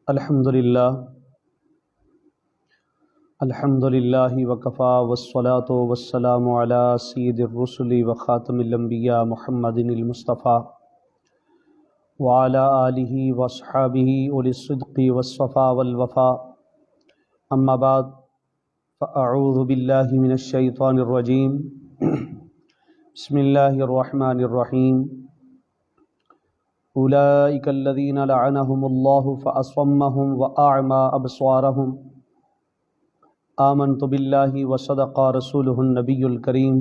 الحمدللہ وکفا والصلاة والسلام علی سید الرسل وخاتم الانبیاء محمد المصطفیٰ وعلی آلہ واصحابہ اولی الصدق والصفا والوفا اما بعد فاعوذ باللہ من الشیطان الرجیم بسم اللہ الرحمن الرحیم اولئک الذین لعنہم اللہ فاصمہم واعمی ابصارہم آمنت باللہ وصدق رسولہ النبی الکریم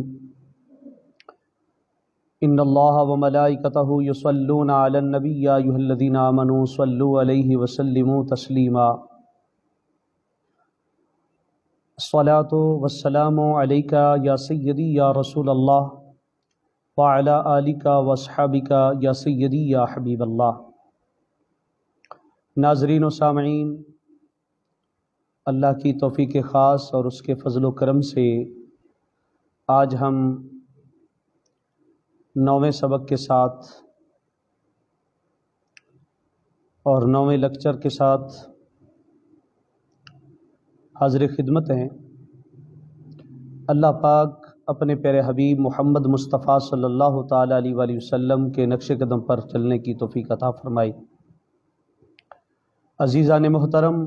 ان اللہ وملائکتہ یصلون علی النبی یا ایھا الذین آمنوا صلوا علیہ وسلموا تسلیما الصلاۃ والسلام علیک یا سیدی یا رسول اللہ وعلی آلک واصحابک یا سیدی یا حبیب اللہ۔ ناظرین و سامعین، اللہ کی توفیق خاص اور اس کے فضل و کرم سے آج ہم 9ویں سبق کے ساتھ اور 9ویں لیکچر کے ساتھ حاضر خدمت ہیں۔ اللہ پاک اپنے پیارے حبیب محمد مصطفیٰ صلی اللہ تعالیٰ علیہ وآلہ وسلم کے نقش قدم پر چلنے کی توفیق عطا فرمائی۔ عزیزان محترم،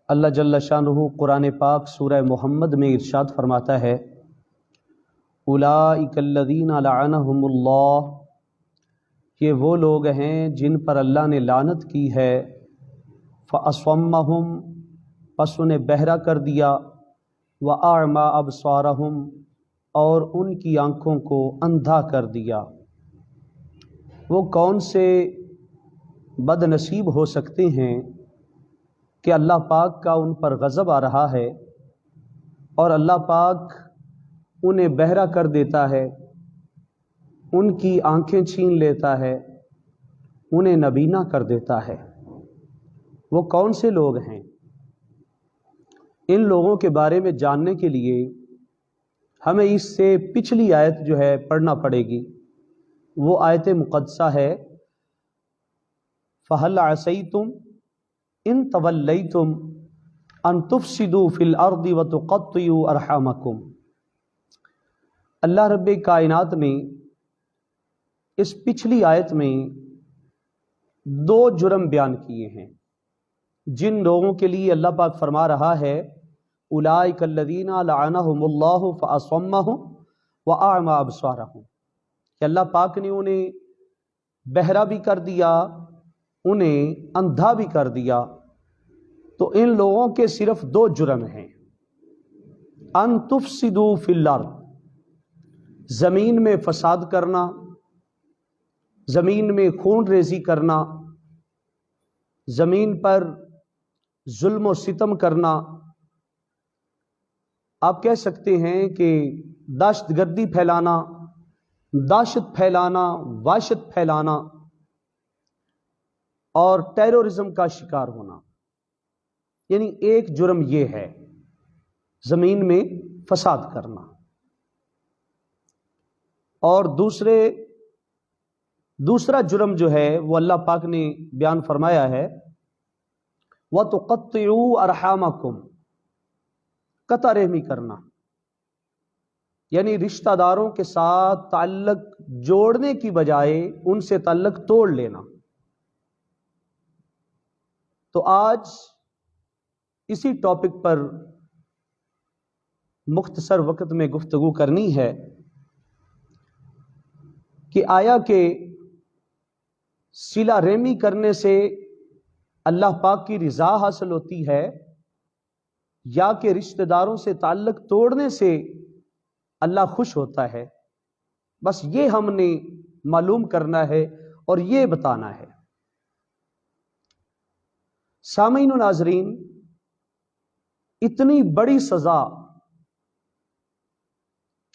اللہ جل شانہ قرآن پاک سورہ محمد میں ارشاد فرماتا ہے اولئک الذین لعنہم اللہ، یہ وہ لوگ ہیں جن پر اللہ نے لعنت کی ہے، فاصمہم، پس انہیں بہرا کر دیا، واعمی ابصارہم، اور ان کی آنکھوں کو اندھا کر دیا۔ وہ کون سے بد نصیب ہو سکتے ہیں کہ اللہ پاک کا ان پر غضب آ رہا ہے اور اللہ پاک انہیں بہرا کر دیتا ہے، ان کی آنکھیں چھین لیتا ہے، انہیں نابینا کر دیتا ہے۔ وہ کون سے لوگ ہیں؟ ان لوگوں کے بارے میں جاننے کے لیے ہمیں اس سے پچھلی آیت جو ہے پڑھنا پڑے گی۔ وہ آیت مقدسہ ہے فَهَلْ عَسَيْتُمْ ان تولیتم ان تفسدوا فی الارض وتقطعوا ارحامکم۔ اللہ رب کائنات نے اس پچھلی آیت میں 2 جرم بیان کیے ہیں جن لوگوں کے لیے اللہ پاک فرما رہا ہے اولئک الذین لعنہم اللہ فاصمہم واعمی ابصارہم، کہ اللہ پاک نے انہیں بہرا بھی کر دیا، انہیں اندھا بھی کر دیا۔ تو ان لوگوں کے صرف 2 جرم ہیں، ان تفسدوا فی الارض، زمین میں فساد کرنا، زمین میں خون ریزی کرنا، زمین پر ظلم و ستم کرنا۔ آپ کہہ سکتے ہیں کہ دہشت گردی پھیلانا، دہشت پھیلانا، وحشت پھیلانا اور ٹیرورزم کا شکار ہونا، یعنی ایک جرم یہ ہے زمین میں فساد کرنا۔ اور دوسرا جرم جو ہے وہ اللہ پاک نے بیان فرمایا ہے وَتُقَطِّعُوا أَرْحَامَكُمْ، قطع رحمی کرنا، یعنی رشتہ داروں کے ساتھ تعلق جوڑنے کی بجائے ان سے تعلق توڑ لینا۔ تو آج اسی ٹاپک پر مختصر وقت میں گفتگو کرنی ہے کہ آیا کہ صلہ رحمی کرنے سے اللہ پاک کی رضا حاصل ہوتی ہے یا کہ رشتہ داروں سے تعلق توڑنے سے اللہ خوش ہوتا ہے؟ بس یہ ہم نے معلوم کرنا ہے اور یہ بتانا ہے۔ سامعین و ناظرین، اتنی بڑی سزا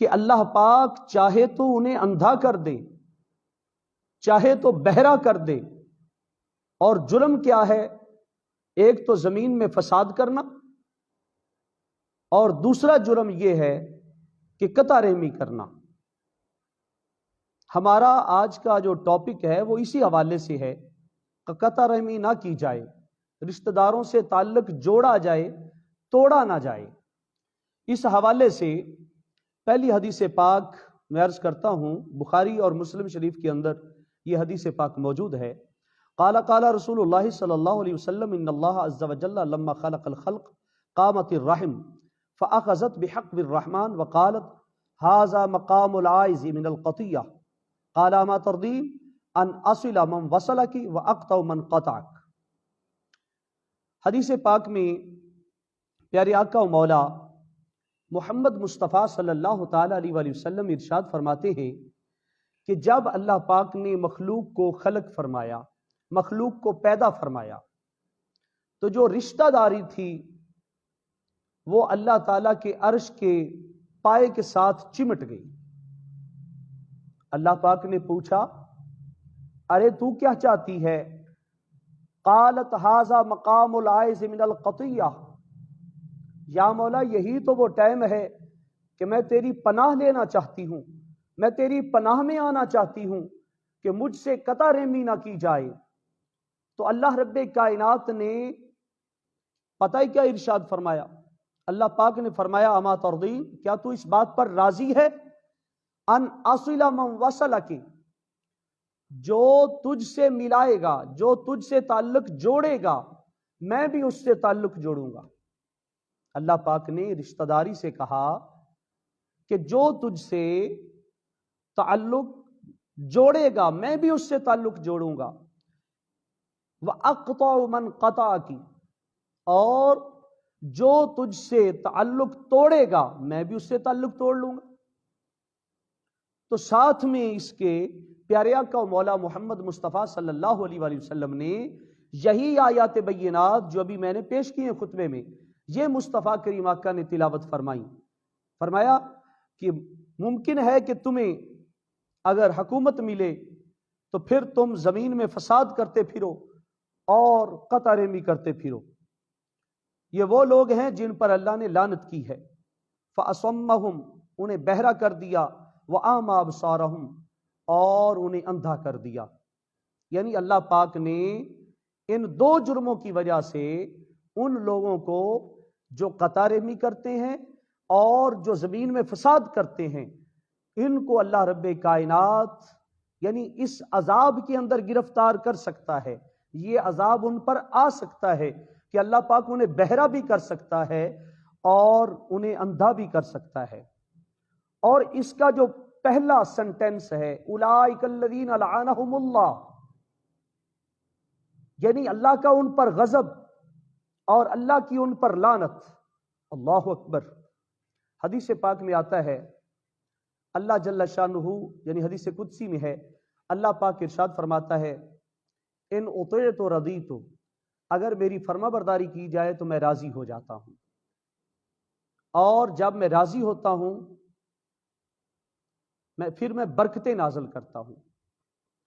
کہ اللہ پاک چاہے تو انہیں اندھا کر دے، چاہے تو بہرا کر دے، اور جرم کیا ہے؟ ایک تو زمین میں فساد کرنا، اور دوسرا جرم یہ ہے کہ قطع رحمی کرنا۔ ہمارا آج کا جو ٹاپک ہے وہ اسی حوالے سے ہے قطع رحمی نہ کی جائے، رشتہ داروں سے تعلق جوڑا جائے، توڑا نہ جائے۔ اس حوالے سے پہلی حدیث پاک میں عرض کرتا ہوں، بخاری اور مسلم شریف کے اندر یہ حدیث پاک موجود ہے۔ قال قال رسول اللہ صلی اللہ علیہ وسلم ان اللہ عز وجل لما خلق الخلق قامت الرحم فاخذت بحق الرحمن وقالت هذا مقام العائز من القطیہ قال ما ترضین ان اصل من وصلک واقطع من قطعک۔ حدیث پاک میں پیارے آقا و مولا محمد مصطفیٰ صلی اللہ تعالی علیہ وآلہ وسلم ارشاد فرماتے ہیں کہ جب اللہ پاک نے مخلوق کو خلق فرمایا، مخلوق کو پیدا فرمایا، تو جو رشتہ داری تھی وہ اللہ تعالیٰ کے عرش کے پائے کے ساتھ چمٹ گئی۔ اللہ پاک نے پوچھا، ارے تو کیا چاہتی ہے؟ قالت ھذا مقام العائز من القطیہ، یا مولا یہی تو وہ ٹائم ہے کہ میں تیری پناہ لینا چاہتی ہوں، میں تیری پناہ میں آنا چاہتی ہوں کہ مجھ سے قطع رحمی نہ کی جائے۔ تو اللہ رب کائنات نے پتہ ہی کیا ارشاد فرمایا؟ اللہ پاک نے فرمایا اما ترضین، کیا تو اس بات پر راضی ہے؟ ان اصل من وصلک، جو تجھ سے ملائے گا، جو تجھ سے تعلق جوڑے گا، میں بھی اس سے تعلق جوڑوں گا۔ اللہ پاک نے رشتہ داری سے کہا کہ جو تجھ سے تعلق جوڑے گا میں بھی اس سے تعلق جوڑوں گا۔ وَأَقْطَعُ مَنْ قَطَعَكِ، اور جو تجھ سے تعلق توڑے گا میں بھی اس سے تعلق توڑ لوں گا۔ تو ساتھ میں اس کے پیارے آقا و مولا محمد مصطفیٰ صلی اللہ علیہ وآلہ وسلم نے یہی آیات بینات جو ابھی میں نے پیش کی ہیں خطبے میں، یہ مصطفیٰ کریم آقا نے تلاوت فرمائی۔ فرمایا کہ ممکن ہے کہ تمہیں اگر حکومت ملے تو پھر تم زمین میں فساد کرتے پھرو اور قطع رحمی کرتے پھرو۔ یہ وہ لوگ ہیں جن پر اللہ نے لعنت کی ہے۔ فَأَصَمَّهُمْ، انہیں بہرا کر دیا، وَأَعْمَى أَبْصَارَهُمْ، اور انہیں اندھا کر دیا۔ یعنی اللہ پاک نے ان دو جرموں کی وجہ سے ان لوگوں کو جو قطع رحمی کرتے ہیں اور جو زمین میں فساد کرتے ہیں، ان کو اللہ رب کائنات یعنی اس عذاب کے اندر گرفتار کر سکتا ہے۔ یہ عذاب ان پر آ سکتا ہے کہ اللہ پاک انہیں بہرا بھی کر سکتا ہے اور انہیں اندھا بھی کر سکتا ہے۔ اور اس کا جو پہلا سنٹنس ہے اولئک الذین لعنہم اللہ، یعنی اللہ کا ان پر غضب اور اللہ کی ان پر لعنت۔ اللہ اکبر۔ حدیث پاک میں آتا ہے، اللہ جل شانہ یعنی حدیث قدسی میں ہے، اللہ پاک ارشاد فرماتا ہے ان اطعت رضیت، اگر میری فرما برداری کی جائے تو میں راضی ہو جاتا ہوں، اور جب میں راضی ہوتا ہوں پھر میں برکتیں نازل کرتا ہوں۔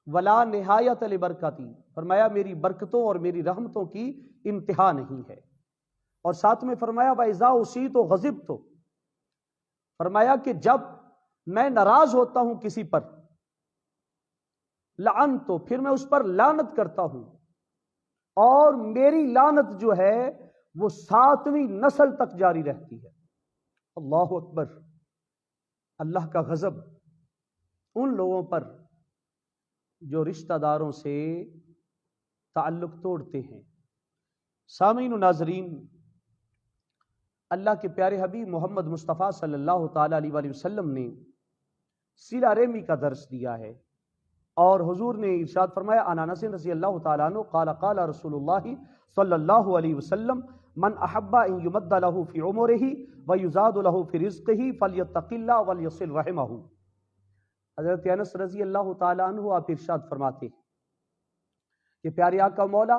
ولا نہایت لبرکتی، فرمایا میری برکتوں اور میری رحمتوں کی انتہا نہیں ہے۔ اور ساتھ میں فرمایا وَإِذَا أُصِيتُ غَضِبْتُ، فرمایا کہ جب میں ناراض ہوتا ہوں کسی پر، لعنت، پھر میں اس پر لعنت کرتا ہوں، اور میری لعنت جو ہے وہ 7ویں نسل تک جاری رہتی ہے۔ اللہ اکبر۔ اللہ کا غضب ان لوگوں پر جو رشتہ داروں سے تعلق توڑتے ہیں۔ سامعین و ناظرین، اللہ کے پیارے حبیب محمد مصطفیٰ صلی اللہ تعالی علیہ وآلہ وسلم نے صلہ رحمی کا درس دیا ہے، اور حضور نے ارشاد فرمایا عن انس رضی اللہ تعالیٰ عنہ قال قال رسول اللہ صلی اللہ علیہ وسلم من احب ان یمد له فی عمرہ ویزاد له فی رزقہ فلیتق اللہ ولیصل رحمہ۔ حضرت انس رضی اللہ تعالیٰ عنہ آپ ارشاد فرماتے ہیں کہ پیارے آقا مولا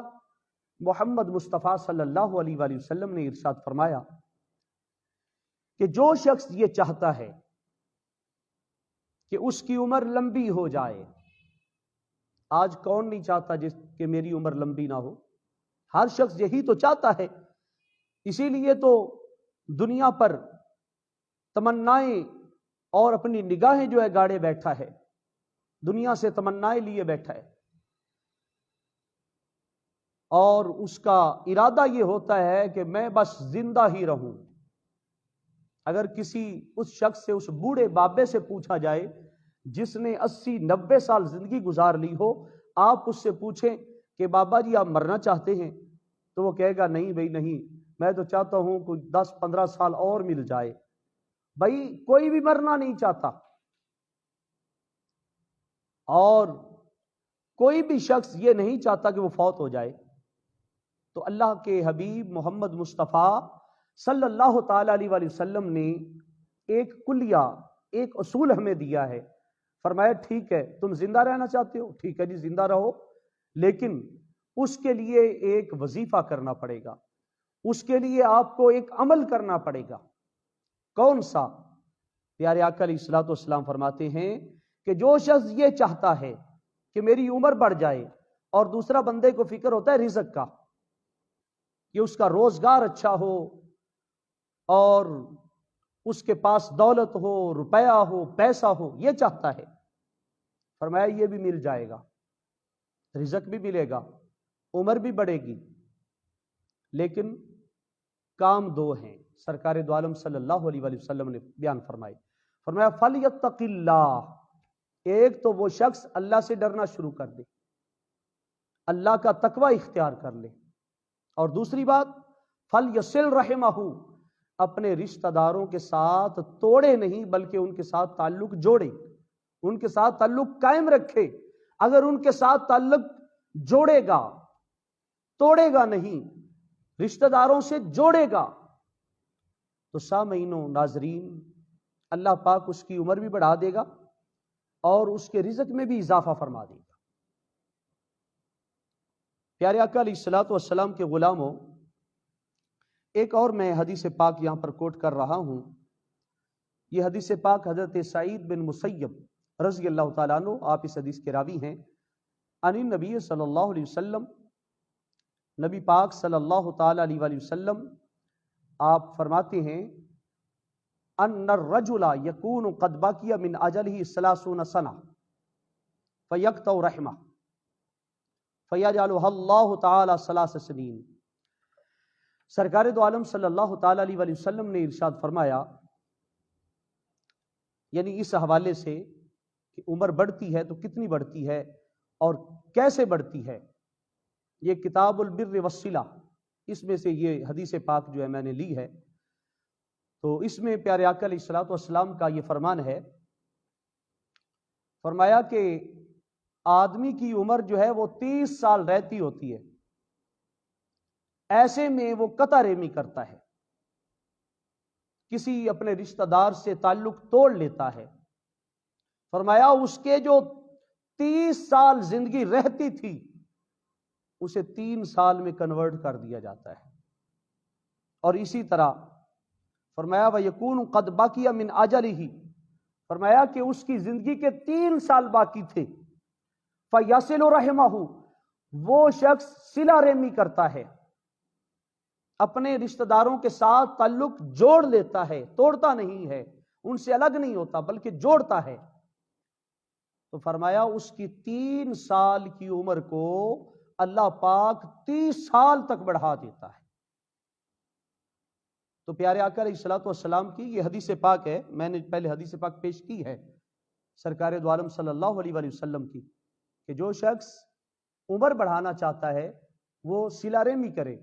محمد مصطفیٰ صلی اللہ علیہ وآلہ وسلم نے ارشاد فرمایا کہ جو شخص یہ چاہتا ہے کہ اس کی عمر لمبی ہو جائے، آج کون نہیں چاہتا جس کہ میری عمر لمبی نہ ہو؟ ہر شخص یہی تو چاہتا ہے، اسی لیے تو دنیا پر تمنائیں اور اپنی نگاہیں جو ہے گاڑے بیٹھا ہے، دنیا سے تمنائیں لیے بیٹھا ہے۔ اور اس کا ارادہ یہ ہوتا ہے کہ میں بس زندہ ہی رہوں. اگر کسی اس شخص سے، اس بوڑھے بابے سے پوچھا جائے جس نے 80-90 سال زندگی گزار لی ہو، آپ اس سے پوچھیں کہ بابا جی آپ مرنا چاہتے ہیں، تو وہ کہے گا نہیں بھائی نہیں، میں تو چاہتا ہوں کوئی 10-15 سال اور مل جائے. بھائی کوئی بھی مرنا نہیں چاہتا، اور کوئی بھی شخص یہ نہیں چاہتا کہ وہ فوت ہو جائے. تو اللہ کے حبیب محمد مصطفیٰ صلی اللہ تعالی علیہ وآلہ وسلم نے ایک کلیہ، ایک اصول ہمیں دیا ہے. فرمایا ٹھیک ہے تم زندہ رہنا چاہتے ہو، ٹھیک ہے جی زندہ رہو، لیکن اس کے لیے ایک وظیفہ کرنا پڑے گا، اس کے لیے آپ کو ایک عمل کرنا پڑے گا. کون سا؟ پیارے آقا علیہ الصلوۃ والسلام فرماتے ہیں کہ جو شخص یہ چاہتا ہے کہ میری عمر بڑھ جائے، اور دوسرا بندے کو فکر ہوتا ہے رزق کا، کہ اس کا روزگار اچھا ہو اور اس کے پاس دولت ہو، روپیہ ہو، پیسہ ہو، یہ چاہتا ہے. فرمایا یہ بھی مل جائے گا، رزق بھی ملے گا، عمر بھی بڑھے گی، لیکن کام دو ہیں. سرکار دو عالم صلی اللہ علیہ وآلہ وسلم نے بیان فرمائے. فرمایا فَلْيَتَّقِ اللَّهِ، ایک تو وہ شخص اللہ سے ڈرنا شروع کر دے، اللہ کا تقوی اختیار کر لے، اور دوسری بات فَلْيَصِلْ رَحِمَهُ، اپنے رشتہ داروں کے ساتھ توڑے نہیں بلکہ ان کے ساتھ تعلق جوڑے، ان کے ساتھ تعلق قائم رکھے. اگر ان کے ساتھ تعلق جوڑے گا، توڑے گا نہیں، رشتہ داروں سے جوڑے گا، تو سامعینوں ناظرین اللہ پاک اس کی عمر بھی بڑھا دے گا اور اس کے رزق میں بھی اضافہ فرما دے گا. پیارے آقا علیہ الصلوۃ والسلام کے غلاموں، ایک اور میں حدیث پاک یہاں پر کوٹ کر رہا ہوں. یہ حدیث پاک حضرت سعید بن مسیب رضی اللہ تعالیٰ عنہ، آپ اس حدیث کے راوی ہیں. عن النبی صلی اللہ علیہ وسلم، نبی پاک صلی اللہ تعالیٰ علیہ وآلہ وسلم آپ فرماتے ہیں ان الرجل یکون قد بقی من اجلہ 30 سنہ فیقطع رحمہ فیجعلها اللہ تعالی 3 سنین. سرکار دو عالم صلی اللہ تعالی علیہ وآلہ وسلم نے ارشاد فرمایا، یعنی اس حوالے سے کہ عمر بڑھتی ہے تو کتنی بڑھتی ہے اور کیسے بڑھتی ہے. یہ کتاب البر والصلہ، اس میں سے یہ حدیث پاک جو ہے میں نے لی ہے. تو اس میں پیارے آقا علیہ الصلوۃ والسلام کا یہ فرمان ہے. فرمایا کہ آدمی کی عمر جو ہے وہ 30 سال رہتی ہوتی ہے، ایسے میں وہ قطع رحمی کرتا ہے، کسی اپنے رشتہ دار سے تعلق توڑ لیتا ہے. فرمایا اس کے جو 30 سال زندگی رہتی تھی اسے 3 سال میں کنورٹ کر دیا جاتا ہے. اور اسی طرح فرمایا وَيَكُونُ قَدْ بَقِيَ مِنْ أَجَلِهِ، فرمایا کہ اس کی زندگی کے 3 سال باقی تھے. فَيَصِلُ رَحِمَهُ، وہ شخص صلہ رحمی کرتا ہے، اپنے رشتہ داروں کے ساتھ تعلق جوڑ لیتا ہے، توڑتا نہیں ہے، ان سے الگ نہیں ہوتا بلکہ جوڑتا ہے. تو فرمایا اس کی 3 سال کی عمر کو اللہ پاک 30 سال تک بڑھا دیتا ہے. تو پیارے آقا علیہ الصلوۃ والسلام کی یہ حدیث پاک ہے، میں نے پہلے حدیث پاک پیش کی ہے سرکار دو عالم صلی اللہ علیہ وآلہ وسلم کی، کہ جو شخص عمر بڑھانا چاہتا ہے وہ صلہ رحمی کرے.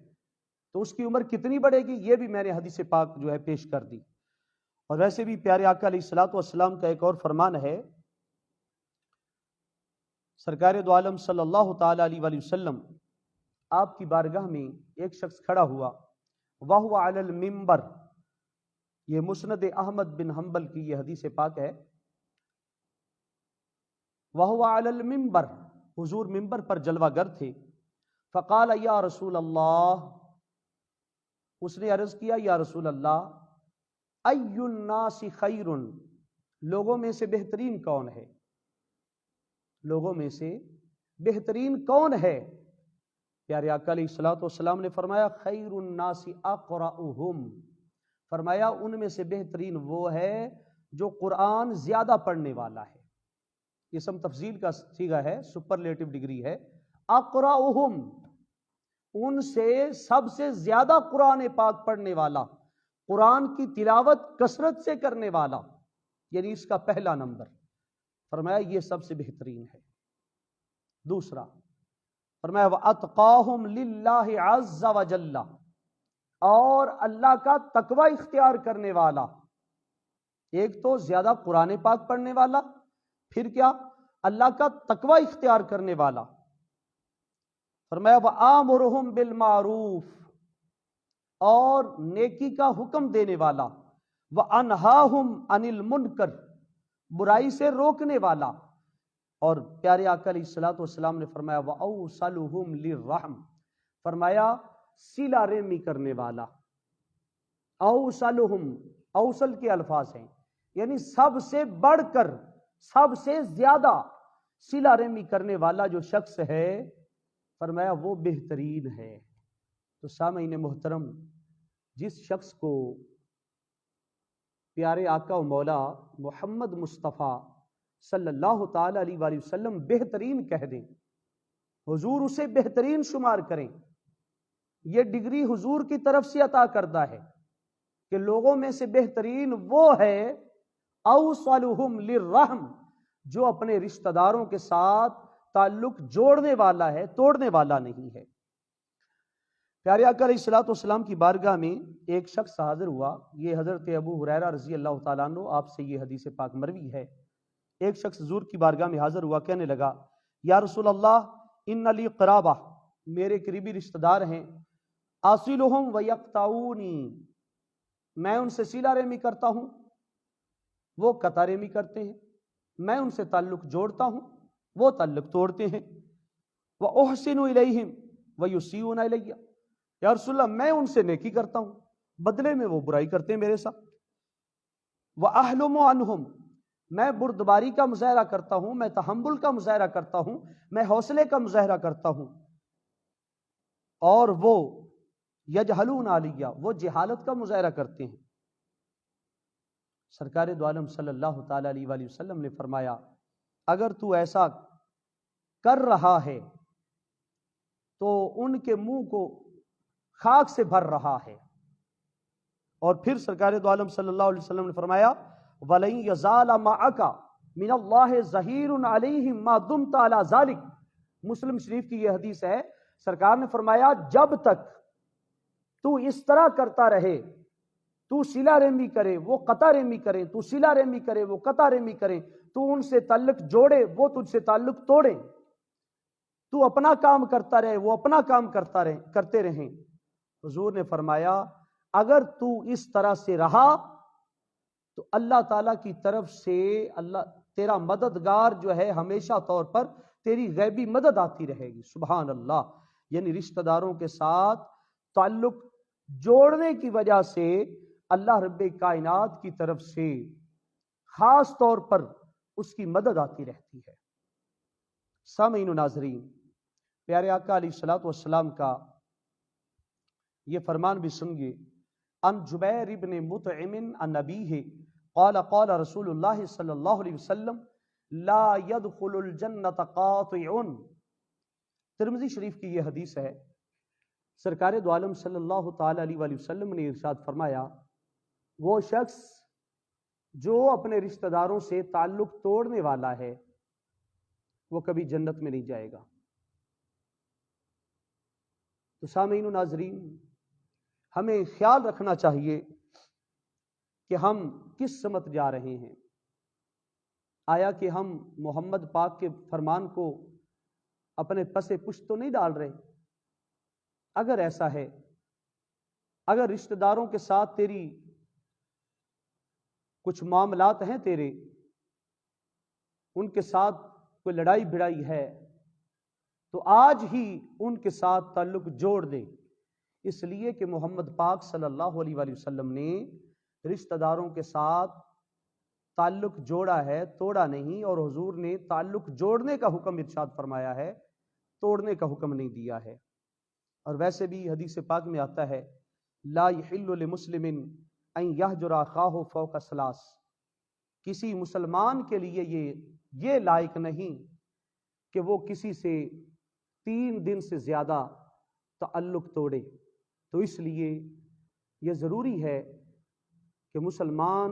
تو اس کی عمر کتنی بڑھے گی یہ بھی میں نے حدیث پاک جو ہے پیش کر دی. اور ویسے بھی پیارے آقا علیہ الصلوۃ والسلام کا ایک اور فرمان ہے. سرکار دو عالم صلی اللہ تعالی علیہ وآلہ وسلم آپ کی بارگاہ میں ایک شخص کھڑا ہوا، وَهُوَ عَلَى الْمِنبَرِ، یہ مسند احمد بن حنبل کی یہ حدیث پاک ہے. وَهُوَ عَلَى الْمِنبَرِ، حضور منبر پر جلوہ گر تھے. فَقَالَ یا رسول اللہ، اس نے عرض کیا یا رسول اللہ، اَيُّ النَّاسِ خَيْرٌ، لوگوں میں سے بہترین کون ہے؟ لوگوں میں سے بہترین کون ہے؟ پیارے آقا علیہ الصلوۃ والسلام نے فرمایا خیر الناس اقرأہم، فرمایا ان میں سے بہترین وہ ہے جو قرآن زیادہ پڑھنے والا ہے. اسم تفضیل کا صیغہ ہے، سپرلیٹو ڈگری ہے. اقرأہم، ان سے سب سے زیادہ قرآن پاک پڑھنے والا، قرآن کی تلاوت کثرت سے کرنے والا، یعنی اس کا پہلا نمبر، فرمایا یہ سب سے بہترین ہے۔ دوسرا فرمایا وَأَتْقَاهُمْ لِلَّهِ عَزَّ وَجَلَّ، اور اللہ کا تقوی اختیار کرنے والا۔ ایک تو زیادہ قرآن پاک پڑھنے والا، پھر کیا؟ اللہ کا تقوی اختیار کرنے والا۔ فرمایا وَآمُرُهُمْ بِالْمَعْرُوفِ، اور نیکی کا حکم دینے والا، وَأَنْهَاهُمْ عَنِ الْمُنْكَرِ، برائی سے روکنے والا۔ اور پیارے آقا علیہ الصلوۃ والسلام نے فرمایا وَأَوْصَلُهُمْ لِلرَّحْمِ، فرمایا صلہ رحمی کرنے والا۔ اوصلہم، اوصل کے الفاظ ہیں، یعنی سب سے بڑھ کر، سب سے زیادہ صلہ رحمی کرنے والا جو شخص ہے، فرمایا وہ بہترین ہے۔ تو سامعین محترم، جس شخص کو پیارے آقا و مولا محمد مصطفیٰ صلی اللہ تعالی علیہ وآلہ وسلم بہترین کہہ دیں، حضور اسے بہترین شمار کریں، یہ ڈگری حضور کی طرف سے عطا کردہ ہے کہ لوگوں میں سے بہترین وہ ہے اوصلہم للرحم، جو اپنے رشتہ داروں کے ساتھ تعلق جوڑنے والا ہے، توڑنے والا نہیں ہے۔ پیارے آقا علیہ الصلوۃ والسلام کی بارگاہ میں ایک شخص حاضر ہوا، یہ حضرت ابو ہریرہ رضی اللہ تعالیٰ عنہ، آپ سے یہ حدیث پاک مروی ہے۔ ایک شخص حضور کی بارگاہ میں حاضر ہوا، کہنے لگا یا رسول اللہ ان لی قرابہ، میرے قریبی رشتہ دار ہیں، اصلہم ویقطعونی، میں ان سے صلہ رحمی کرتا ہوں، وہ قطع رحمی کرتے ہیں، میں ان سے تعلق جوڑتا ہوں، وہ تعلق توڑتے ہیں۔ وَأُحْسِنُ إِلَيْهِمْ وَيُسِيئُونَ إِلَيَّ، یا رسول اللہ میں ان سے نیکی کرتا ہوں، بدلے میں وہ برائی کرتے ہیں میرے ساتھ۔ وَأَحْلُمُ عَنْهُمْ، میں بردباری کا مظاہرہ کرتا ہوں، میں تحمل کا مظاہرہ کرتا ہوں، میں حوصلے کا مظاہرہ کرتا ہوں، اور وہ یجہلون علیہ، وہ جہالت کا مظاہرہ کرتے ہیں۔ سرکار دو عالم صلی اللہ تعالی علیہ وآلہ وسلم نے فرمایا اگر تو ایسا کر رہا ہے تو ان کے منہ کو خاک سے بھر رہا ہے۔ اور پھر سرکار دو عالم صلی اللہ علیہ وسلم نے فرمایا وَلَن يَزَالَ مَعَكَ مِنَ اللَّهِ ظَهِيرٌ عَلَيْهِمْ مَا دُمْتَ عَلَى ذَلِكَ، مسلم شریف کی یہ حدیث ہے، سرکار نے فرمایا جب تک تو اس طرح کرتا رہے، تو صلہ رحمی کرے وہ قطع رحمی کرے، تو صلہ رحمی کرے وہ قطع رحمی کرے، تو ان سے تعلق جوڑے وہ تجھ سے تعلق توڑے، تو اپنا کام کرتا رہے وہ اپنا کام کرتے رہیں۔ حضور نے فرمایا اگر تو اس طرح سے رہا تو اللہ تعالیٰ کی طرف سے اللہ تیرا مددگار جو ہے ہمیشہ طور پر تیری غیبی مدد آتی رہے گی۔ سبحان اللہ، یعنی رشتہ داروں کے ساتھ تعلق جوڑنے کی وجہ سے اللہ رب کائنات کی طرف سے خاص طور پر اس کی مدد آتی رہتی ہے۔ سامعین و ناظرین، پیارے آقا علیہ الصلوۃ والسلام کا یہ فرمان بھی سنیے، ان جبیر ابن مطعم عن نبیہ قال قال رسول اللہ صلی اللہ علیہ وسلم لا يدخل الجنت قاطع، ترمذی شریف کی یہ حدیث ہے، سرکار دو عالم صلی اللہ تعالی علیہ وآلہ وسلم نے ارشاد فرمایا وہ شخص جو اپنے رشتہ داروں سے تعلق توڑنے والا ہے وہ کبھی جنت میں نہیں جائے گا۔ تو سامعین و ناظرین، ہمیں خیال رکھنا چاہیے کہ ہم کس سمت جا رہے ہیں۔ آیا کہ ہم محمد پاک کے فرمان کو اپنے پس پشت تو نہیں ڈال رہے؟ اگر ایسا ہے، اگر رشتہ داروں کے ساتھ تیری کچھ معاملات ہیں، تیرے ان کے ساتھ کوئی لڑائی بھڑائی ہے، تو آج ہی ان کے ساتھ تعلق جوڑ دے، اس لیے کہ محمد پاک صلی اللہ علیہ وآلہ وسلم نے رشتہ داروں کے ساتھ تعلق جوڑا ہے، توڑا نہیں، اور حضور نے تعلق جوڑنے کا حکم ارشاد فرمایا ہے، توڑنے کا حکم نہیں دیا ہے۔ اور ویسے بھی حدیث پاک میں آتا ہے لا یحل لمسلم ان یہجر اخاہ فوق ثلاث، کسی مسلمان کے لیے یہ لائق نہیں کہ وہ کسی سے 3 دن سے زیادہ تعلق توڑے۔ تو اس لیے یہ ضروری ہے کہ مسلمان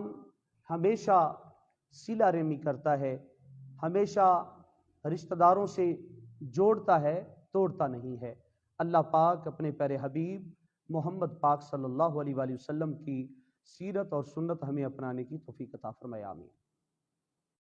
ہمیشہ صلہ رحمی کرتا ہے، ہمیشہ رشتہ داروں سے جوڑتا ہے، توڑتا نہیں ہے۔ اللہ پاک اپنے پیارے حبیب محمد پاک صلی اللہ علیہ وآلہ وسلم کی سیرت اور سنت ہمیں اپنانے کی توفیق عطا فرمائے، آمین۔